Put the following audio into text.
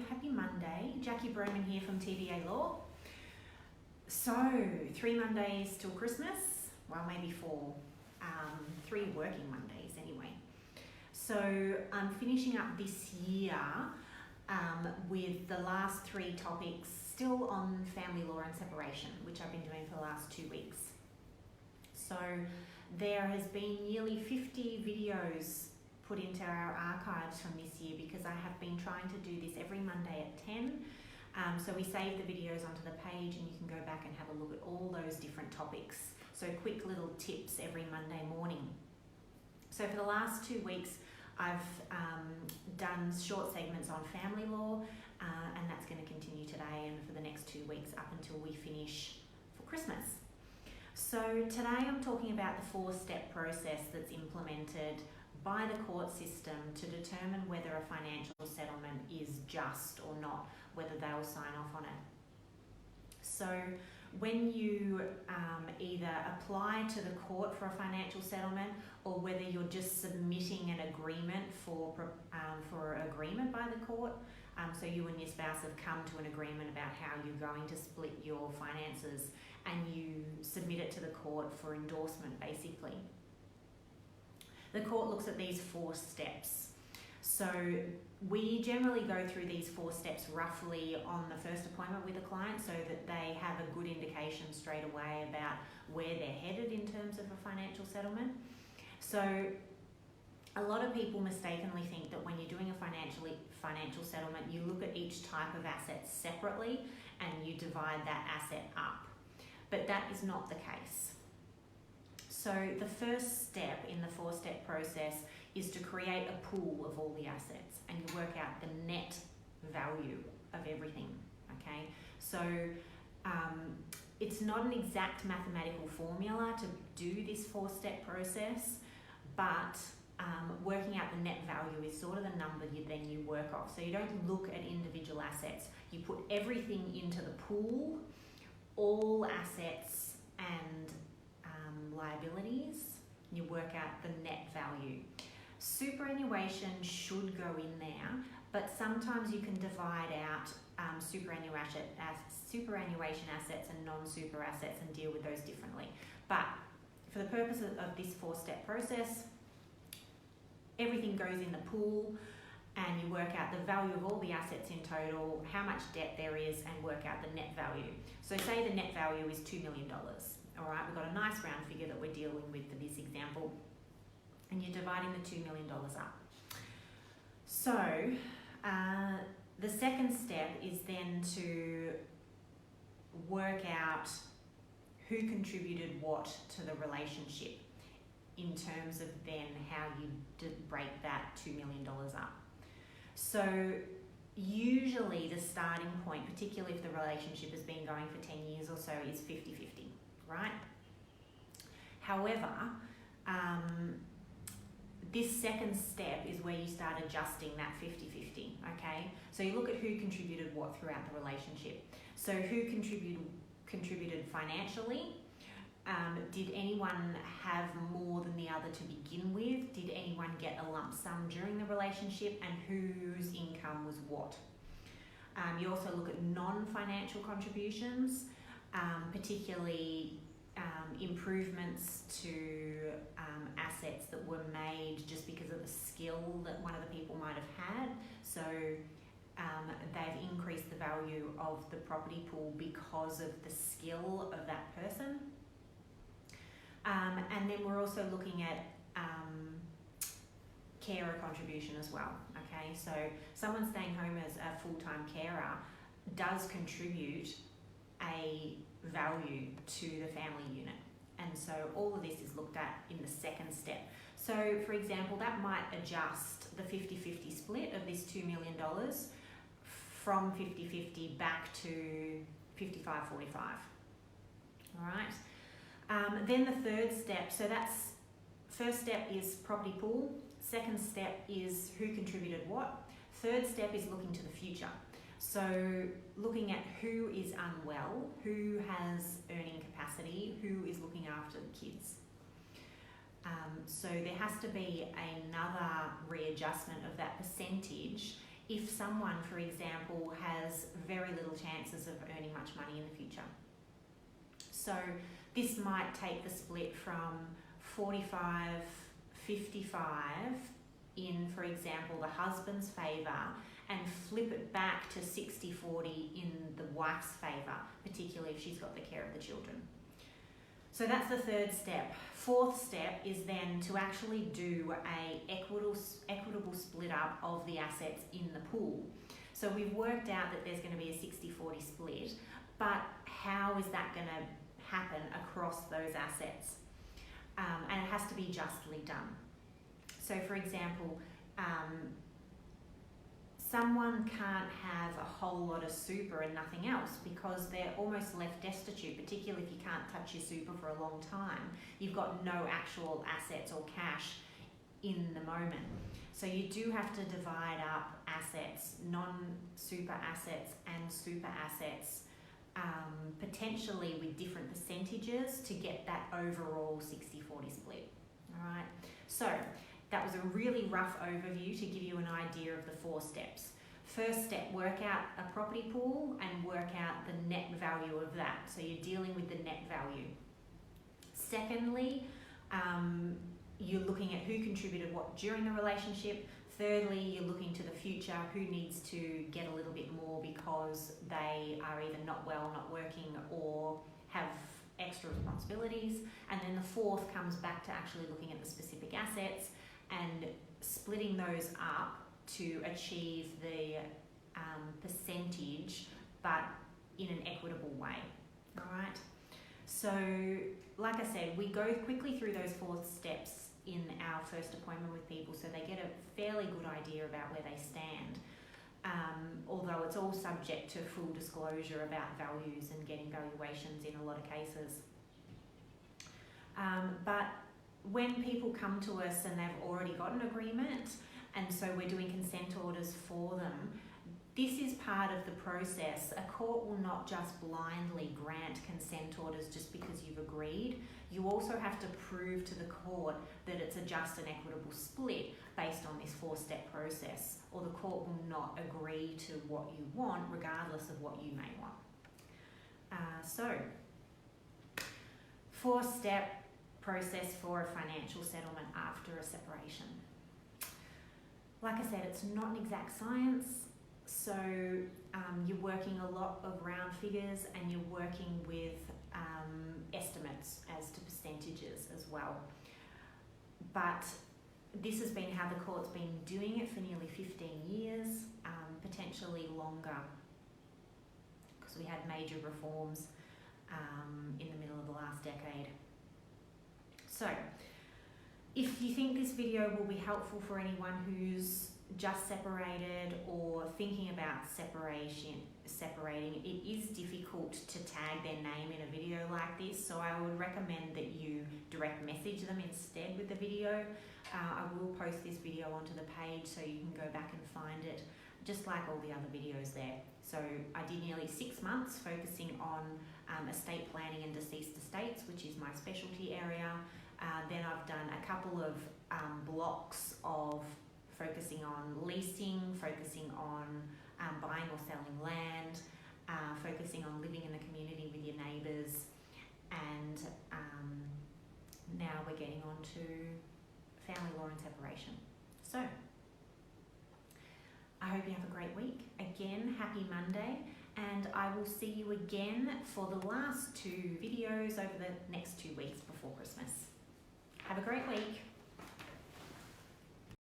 happy Monday. Jackie Broman here from TBA Law. So, 3 Mondays till Christmas, well maybe 4, 3 working Mondays anyway. So I'm finishing up this year with the last 3 topics still on family law and separation, which I've been doing for the last 2 weeks. So there has been nearly 50 videos put into our archives from this year because I have been trying to do this every Monday at 10. So we save the videos onto the page and you can go back and have a look at all those different topics. So quick little tips every Monday morning. So for the last 2 weeks, I've done short segments on family law and that's going to continue today and for the next 2 weeks up until we finish for Christmas. So today I'm talking about the 4-step process that's implemented by the court system to determine whether a financial settlement is just or not, whether they'll sign off on it. So when you either apply to the court for a financial settlement or whether you're just submitting an agreement for agreement by the court, so you and your spouse have come to an agreement about how you're going to split your finances and you submit it to the court for endorsement basically. The court looks at these 4 steps. So we generally go through these 4 steps roughly on the first appointment with a client so that they have a good indication straight away about where they're headed in terms of a financial settlement. So a lot of people mistakenly think that when you're doing a financial settlement, you look at each type of asset separately and you divide that asset up. But that is not the case. So the first step in the 4-step process is to create a pool of all the assets and you work out the net value of everything, okay? So it's not an exact mathematical formula to do this 4-step process, but working out the net value is sort of the number then you work off. So you don't look at individual assets. You put everything into the pool, all assets and liabilities, you work out the net value. Superannuation should go in there, but sometimes you can divide out superannuation assets and non-super assets and deal with those differently. But for the purpose of this 4-step process, everything goes in the pool and you work out the value of all the assets in total, how much debt there is, and work out the net value. So say the net value is $2 million. All right, we've got a nice round figure that we're dealing with for this example, and you're dividing the $2 million up. So the second step is then to work out who contributed what to the relationship in terms of then how you break that $2 million up. So usually the starting point, particularly if the relationship has been going for 10 years or so, is 50-50. Right? However, this second step is where you start adjusting that 50-50, okay? So you look at who contributed what throughout the relationship. So who contributed financially? Did anyone have more than the other to begin with? Did anyone get a lump sum during the relationship? And whose income was what? You also look at non-financial contributions, particularly improvements to assets that were made just because of the skill that one of the people might have had. So they've increased the value of the property pool because of the skill of that person. And then we're also looking at carer contribution as well, okay? So someone staying home as a full-time carer does contribute a value to the family unit. And so all of this is looked at in the second step. So for example, that might adjust the 50-50 split of this $2 million from 50-50 back to 55-45, all right? Then the third step, so that's, first step is property pool, second step is who contributed what, third step is looking to the future. So looking at who is unwell, who has earning capacity, who is looking after the kids. So there has to be another readjustment of that percentage if someone, for example, has very little chances of earning much money in the future. So this might take the split from 45-55 in, for example, the husband's favour, and flip it back to 60-40 in the wife's favour, particularly if she's got the care of the children. So that's the third step. Fourth step is then to actually do a equitable split up of the assets in the pool. So we've worked out that there's going to be a 60-40 split, but how is that going to happen across those assets? And it has to be justly done. So for example, someone can't have a whole lot of super and nothing else because they're almost left destitute, particularly if you can't touch your super for a long time. You've got no actual assets or cash in the moment. So you do have to divide up assets, non-super assets and super assets, potentially with different percentages to get that overall 60-40 split. All right. So that was a really rough overview to give you an idea of the 4 steps. First step, work out a property pool and work out the net value of that. So you're dealing with the net value. Secondly, you're looking at who contributed what during the relationship. Thirdly, you're looking to the future, who needs to get a little bit more because they are either not well, not working, or have extra responsibilities. And then the fourth comes back to actually looking at the specific assets and splitting those up to achieve the percentage, but in an equitable way. All right. So, like I said, we go quickly through those 4 steps in our first appointment with people so they get a fairly good idea about where they stand. Although it's all subject to full disclosure about values and getting valuations in a lot of cases. But when people come to us and they've already got an agreement, and so we're doing consent orders for them, this is part of the process. A court will not just blindly grant consent orders just because you've agreed. You also have to prove to the court that it's a just and equitable split based on this 4-step process, or the court will not agree to what you want regardless of what you may want. So, 4-step process for a financial settlement after a separation. Like I said, it's not an exact science, so you're working a lot of round figures and you're working with estimates as to percentages as well. But this has been how the court's been doing it for nearly 15 years, potentially longer, because we had major reforms in the middle of the last decade. So, if you think this video will be helpful for anyone who's just separated or thinking about separating, it is difficult to tag their name in a video like this, so I would recommend that you direct message them instead with the video. I will post this video onto the page so you can go back and find it, just like all the other videos there. So I did nearly 6 months focusing on estate planning and deceased estates, which is my specialty area. Then I've done a couple of blocks of focusing on leasing, focusing on buying or selling land, focusing on living in the community with your neighbours, and now we're getting on to family law and separation. So, I hope you have a great week. Again, happy Monday, and I will see you again for the last 2 videos over the next 2 weeks before Christmas. Have a great week.